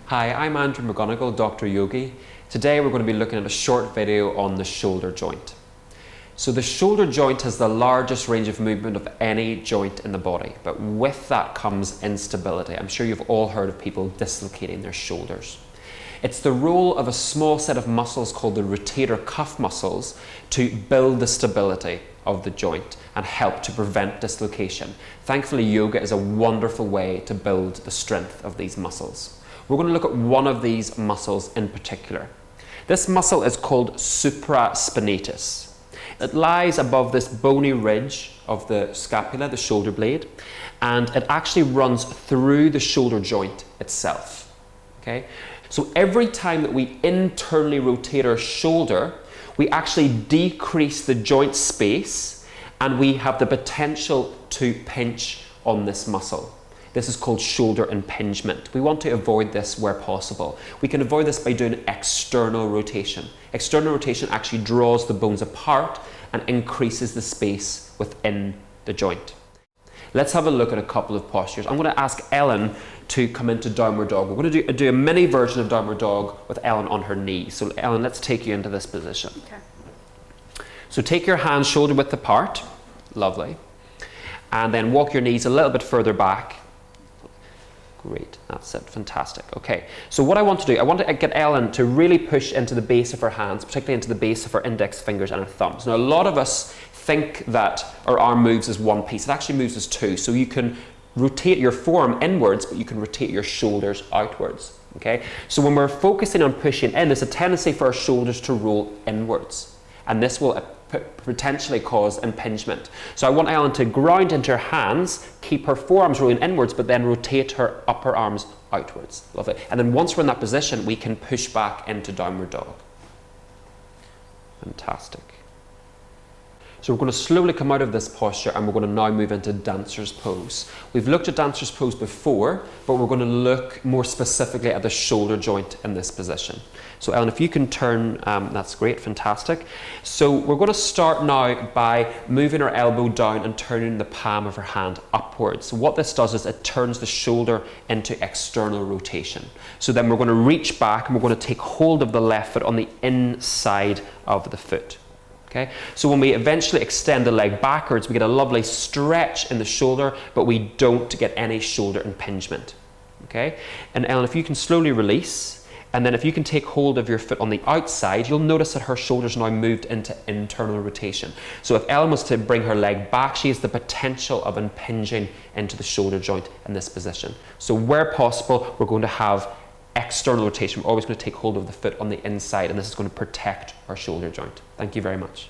Hi, I'm Andrew McGonigle, Dr. Yogi. Today we're going to be looking at a short video on the shoulder joint. So the shoulder joint has the largest range of movement of any joint in the body, but with that comes instability. I'm sure you've all heard of people dislocating their shoulders. It's the role of a small set of muscles called the rotator cuff muscles to build the stability of the joint and help to prevent dislocation. Thankfully, yoga is a wonderful way to build the strength of these muscles. We're going to look at one of these muscles in particular. This muscle is called supraspinatus. It lies above this bony ridge of the scapula, the shoulder blade, and it actually runs through the shoulder joint itself. Okay? So every time that we internally rotate our shoulder, we actually decrease the joint space and we have the potential to pinch on this muscle. This is called shoulder impingement. We want to avoid this where possible. We can avoid this by doing external rotation. External rotation actually draws the bones apart and increases the space within the joint. Let's have a look at a couple of postures. I'm going to ask Ellen to come into downward dog. We're going to do a mini version of downward dog with Ellen on her knees. So Ellen, let's take you into this position. Okay. So take your hands shoulder width apart. Lovely. And then walk your knees a little bit further back. Great, that's it, fantastic. Okay, so what I want to do, I want to get Ellen to really push into the base of her hands, particularly into the base of her index fingers and her thumbs. Now, a lot of us think that our arm moves as one piece. It actually moves as two. So you can rotate your forearm inwards, but you can rotate your shoulders outwards. Okay, so when we're focusing on pushing in, there's a tendency for our shoulders to roll inwards, and this will potentially cause impingement. So I want Ellen to ground into her hands, keep her forearms rolling inwards, but then rotate her upper arms outwards. Lovely. And then once we're in that position, we can push back into downward dog. Fantastic. So we're going to slowly come out of this posture and we're going to now move into dancer's pose. We've looked at dancer's pose before, but we're going to look more specifically at the shoulder joint in this position. So Ellen, if you can turn, that's great, fantastic. So we're going to start now by moving our elbow down and turning the palm of her hand upwards. So what this does is it turns the shoulder into external rotation. So then we're going to reach back and we're going to take hold of the left foot on the inside of the foot. Okay? So when we eventually extend the leg backwards, we get a lovely stretch in the shoulder, but we don't get any shoulder impingement. Okay? And Ellen, if you can slowly release, and then if you can take hold of your foot on the outside, you'll notice that her shoulders now moved into internal rotation. So if Ellen was to bring her leg back, she has the potential of impinging into the shoulder joint in this position. So where possible, we're going to have external rotation. We're always going to take hold of the foot on the inside, and this is going to protect our shoulder joint. Thank you very much.